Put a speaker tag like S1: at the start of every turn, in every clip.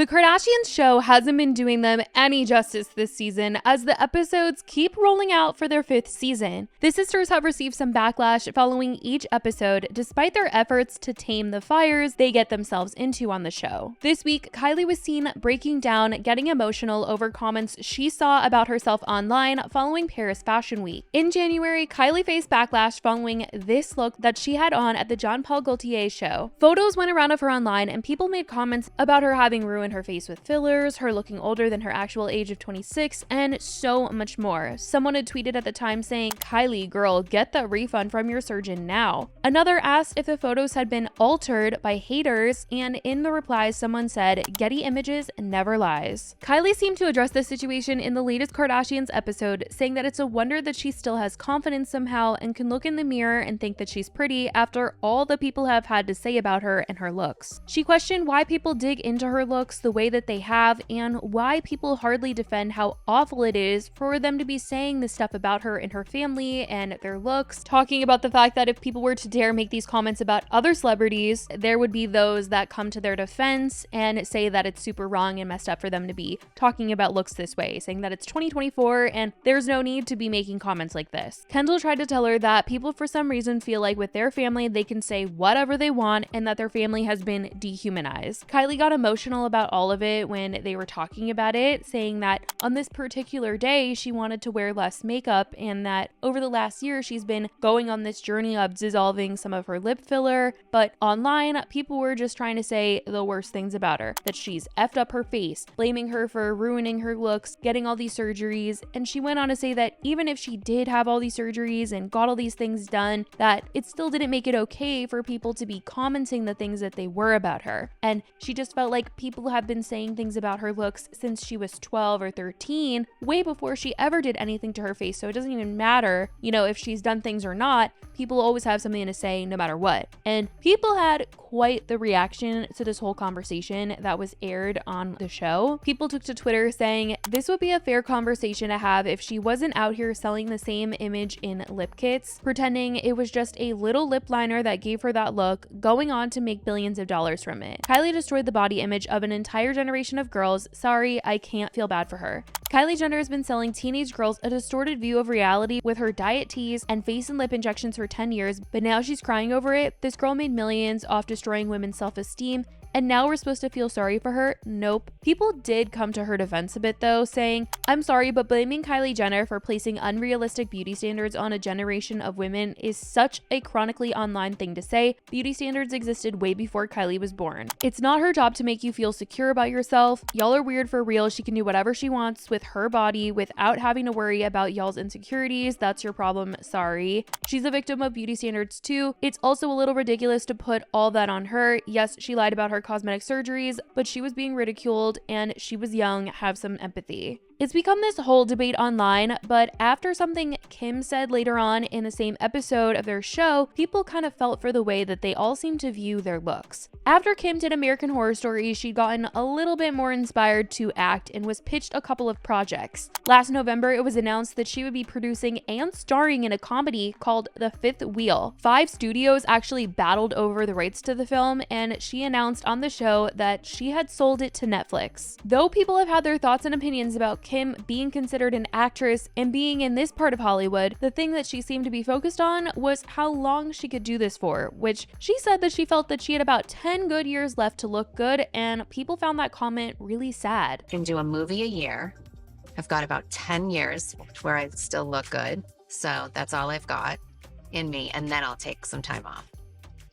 S1: The Kardashians show hasn't been doing them any justice this season, as the episodes keep rolling out for their 5th season. The sisters have received some backlash following each episode, despite their efforts to tame the fires they get themselves into on the show. This week, Kylie was seen breaking down, getting emotional over comments she saw about herself online following Paris Fashion Week. In January, Kylie faced backlash following this look that she had on at the Jean Paul Gaultier show. Photos went around of her online, and people made comments about her having ruined her face with fillers, her looking older than her actual age of 26, and so much more. Someone had tweeted at the time saying, "Kylie, girl, get that refund from your surgeon now." Another asked if the photos had been altered by haters, and in the replies, someone said, "Getty Images never lies." Kylie seemed to address this situation in the latest Kardashians episode, saying that it's a wonder that she still has confidence somehow and can look in the mirror and think that she's pretty after all the people have had to say about her and her looks. She questioned why people dig into her looks the way that they have, and why people hardly defend how awful it is for them to be saying this stuff about her and her family and their looks, talking about the fact that if people were to dare make these comments about other celebrities, there would be those that come to their defense and say that it's super wrong and messed up for them to be talking about looks this way, saying that it's 2024 and there's no need to be making comments like this. Kendall tried to tell her that people for some reason feel like with their family they can say whatever they want and that their family has been dehumanized. Kylie got emotional about all of it when they were talking about it, saying that on this particular day she wanted to wear less makeup, and that over the last year she's been going on this journey of dissolving some of her lip filler, but online people were just trying to say the worst things about her, that she's effed up her face, blaming her for ruining her looks, getting all these surgeries, and she went on to say that even if she did have all these surgeries and got all these things done, that it still didn't make it okay for people to be commenting the things that they were about her. And she just felt like people have been saying things about her looks since she was 12 or 13, way before she ever did anything to her face. So it doesn't even matter, if she's done things or not, people always have something to say no matter what. And people had quite the reaction to this whole conversation that was aired on the show. People took to Twitter saying, "This would be a fair conversation to have if she wasn't out here selling the same image in lip kits, pretending it was just a little lip liner that gave her that look, going on to make billions of dollars from it. Kylie destroyed the body image of an entire generation of girls. Sorry, I can't feel bad for her." Kylie Jenner has been selling teenage girls a distorted view of reality with her diet teas and face and lip injections for 10 years, but now she's crying over it. This girl made millions off destroying women's self-esteem, and now we're supposed to feel sorry for her? Nope. People did come to her defense a bit though, saying, "I'm sorry, but blaming Kylie Jenner for placing unrealistic beauty standards on a generation of women is such a chronically online thing to say. Beauty standards existed way before Kylie was born. It's not her job to make you feel secure about yourself. Y'all are weird for real. She can do whatever she wants with her body without having to worry about y'all's insecurities. That's your problem. Sorry. She's a victim of beauty standards too. It's also a little ridiculous to put all that on her. Yes, she lied about her cosmetic surgeries, but she was being ridiculed and she was young. Have some empathy." It's become this whole debate online, but after something Kim said later on in the same episode of their show, people kind of felt for the way that they all seem to view their looks. After Kim did American Horror Story, she'd gotten a little bit more inspired to act and was pitched a couple of projects. Last November, it was announced that she would be producing and starring in a comedy called The Fifth Wheel. 5 studios actually battled over the rights to the film, and she announced on the show that she had sold it to Netflix. Though people have had their thoughts and opinions about Kim being considered an actress and being in this part of Hollywood, the thing that she seemed to be focused on was how long she could do this for, which she said that she felt that she had about 10 good years left to look good, and people found that comment really sad.
S2: I can do a movie a year. I've got about 10 years where I still look good. So that's all I've got in me, and then I'll take some time off.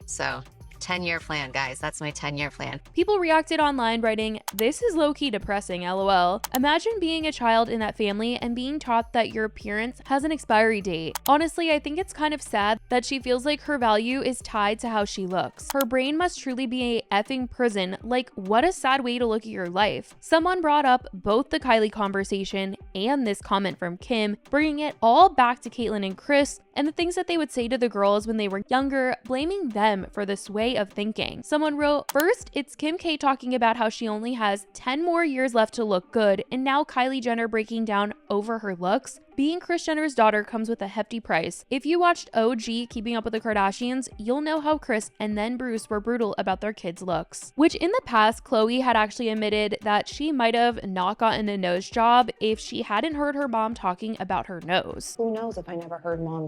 S2: So 10-year plan, guys. That's my 10-year plan.
S1: People reacted online writing, "This is low-key depressing, lol. Imagine being a child in that family and being taught that your appearance has an expiry date. Honestly, I think it's kind of sad that she feels like her value is tied to how she looks. Her brain must truly be a effing prison. Like, what a sad way to look at your life." Someone brought up both the Kylie conversation and this comment from Kim, bringing it all back to Caitlyn and Kris and the things that they would say to the girls when they were younger, blaming them for this way of thinking. Someone wrote, "First, it's Kim K talking about how she only has 10 more years left to look good, and now Kylie Jenner breaking down over her looks. being Kris Jenner's daughter comes with a hefty price. If you watched OG Keeping Up with the Kardashians, you'll know how Kris and then Bruce were brutal about their kids' looks. Which in the past, Khloe had actually admitted that she might have not gotten a nose job if she hadn't heard her mom talking about her nose.
S3: Who knows if I never heard mom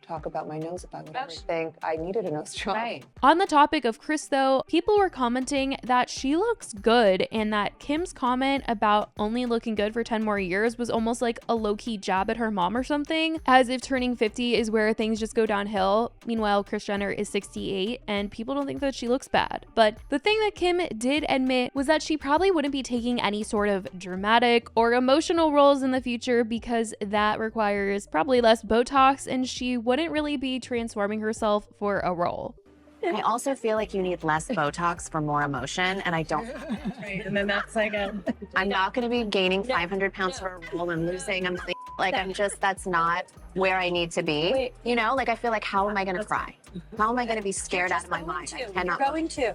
S3: talk about my nose, if I would ever think I needed a nose job. Right.
S1: On the topic of Kris though, people were commenting that she looks good and that Kim's comment about only looking good for 10 more years was almost like a low-key jab at her mom or something, as if turning 50 is where things just go downhill. Meanwhile, Kris Jenner is 68 and people don't think that she looks bad. But the thing that Kim did admit was that she probably wouldn't be taking any sort of dramatic or emotional roles in the future because that requires probably less Botox and she wouldn't really be transforming herself for a role.
S2: I also feel like you need less Botox for more emotion, and I don't.
S4: Right, and then that's like
S2: I'm not going to be gaining 500 pounds for a role and losing. That's not where I need to be. You know, like I feel like, how am I going to cry? How am I going to be scared out of my mind? I cannot.
S4: You're going to.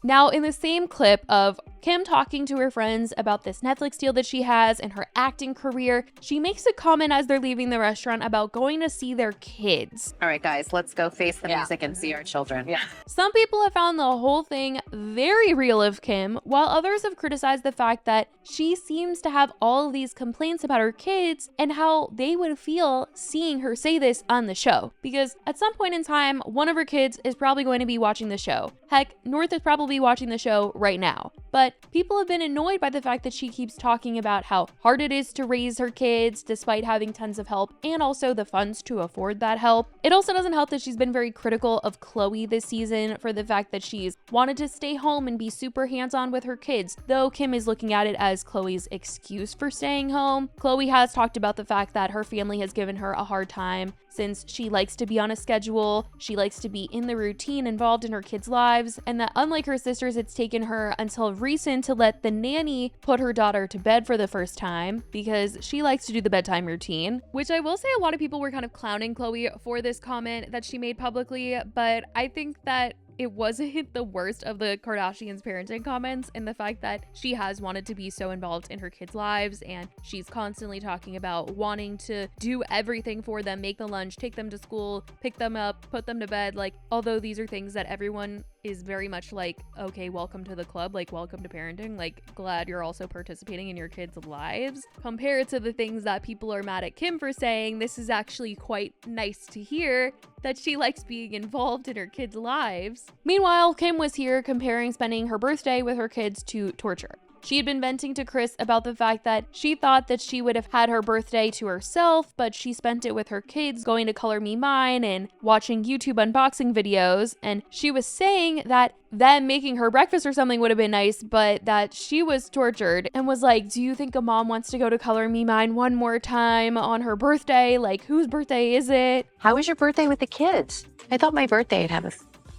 S1: Now, in the same clip of Kim talking to her friends about this Netflix deal that she has and her acting career, she makes a comment as they're leaving the restaurant about going to see their kids.
S2: All right, guys, let's go face the music and see our children. Yeah.
S1: Some people have found the whole thing very real of Kim, while others have criticized the fact that she seems to have all of these complaints about her kids and how they would feel seeing her say this on the show. Because at some point in time, one of her kids is probably going to be watching the show. Heck, North is probably watching the show right now. But people have been annoyed by the fact that she keeps talking about how hard it is to raise her kids despite having tons of help and also the funds to afford that help. It also doesn't help that she's been very critical of Khloe this season for the fact that she's wanted to stay home and be super hands-on with her kids, though Kim is looking at it as Khloe's excuse for staying home. Khloe has talked about the fact that her family has given her a hard time since she likes to be on a schedule, she likes to be in the routine involved in her kids' lives, and that unlike her sisters, it's taken her until recent to let the nanny put her daughter to bed for the first time because she likes to do the bedtime routine, which I will say a lot of people were kind of clowning Khloe for this comment that she made publicly, but I think that it wasn't the worst of the Kardashians' parenting comments, and the fact that she has wanted to be so involved in her kids' lives and she's constantly talking about wanting to do everything for them, make the lunch, take them to school, pick them up, put them to bed. Like, although these are things that everyone is very much like, okay, welcome to the club, like welcome to parenting, like glad you're also participating in your kids' lives. Compared to the things that people are mad at Kim for saying, this is actually quite nice to hear that she likes being involved in her kids' lives. Meanwhile, Kim was here comparing spending her birthday with her kids to torture. She had been venting to Kris about the fact that she thought that she would have had her birthday to herself, but she spent it with her kids going to Color Me Mine and watching YouTube unboxing videos. And she was saying that them making her breakfast or something would have been nice, but that she was tortured and was like, do you think a mom wants to go to Color Me Mine one more time on her birthday? Like, whose birthday is it?
S2: How was your birthday with the kids? I thought my birthday would have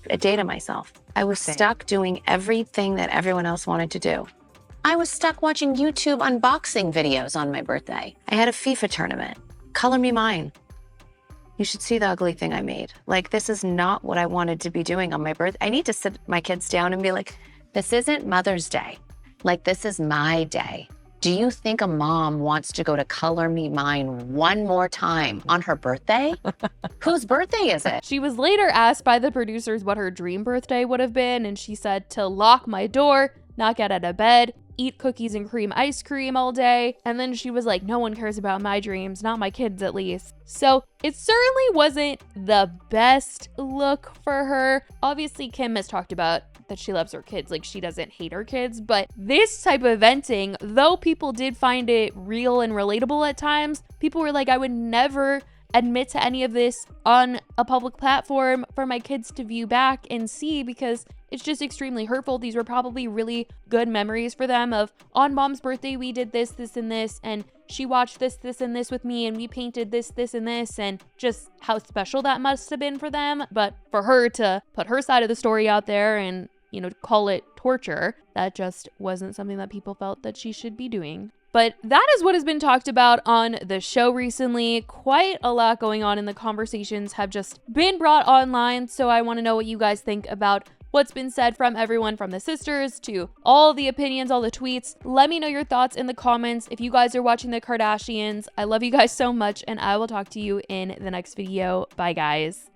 S2: a day to myself. I was stuck doing everything that everyone else wanted to do. I was stuck watching YouTube unboxing videos on my birthday. I had a FIFA tournament. Color Me Mine. You should see the ugly thing I made. Like, this is not what I wanted to be doing on my birthday. I need to sit my kids down and be like, this isn't Mother's Day. Like, this is my day. Do you think a mom wants to go to Color Me Mine one more time on her birthday? Whose birthday is it?
S1: She was later asked by the producers what her dream birthday would have been, and she said to lock my door, not get out of bed, eat cookies and cream ice cream all day. And then she was like, no one cares about my dreams, not my kids at least. So it certainly wasn't the best look for her. Obviously, Kim has talked about that she loves her kids, like she doesn't hate her kids, but this type of venting, though people did find it real and relatable at times, people were like, I would never admit to any of this on a public platform for my kids to view back and see because it's just extremely hurtful. These were probably really good memories for them of on mom's birthday, we did this, this, and this, and she watched this, this, and this with me, and we painted this, this, and this, and just how special that must have been for them. But for her to put her side of the story out there and, you know, call it torture, that just wasn't something that people felt that she should be doing. But that is what has been talked about on the show recently. Quite a lot going on, and the conversations have just been brought online. So I want to know what you guys think about what's been said from everyone from the sisters to all the opinions, all the tweets. Let me know your thoughts in the comments. If you guys are watching the Kardashians, I love you guys so much, and I will talk to you in the next video. Bye, guys.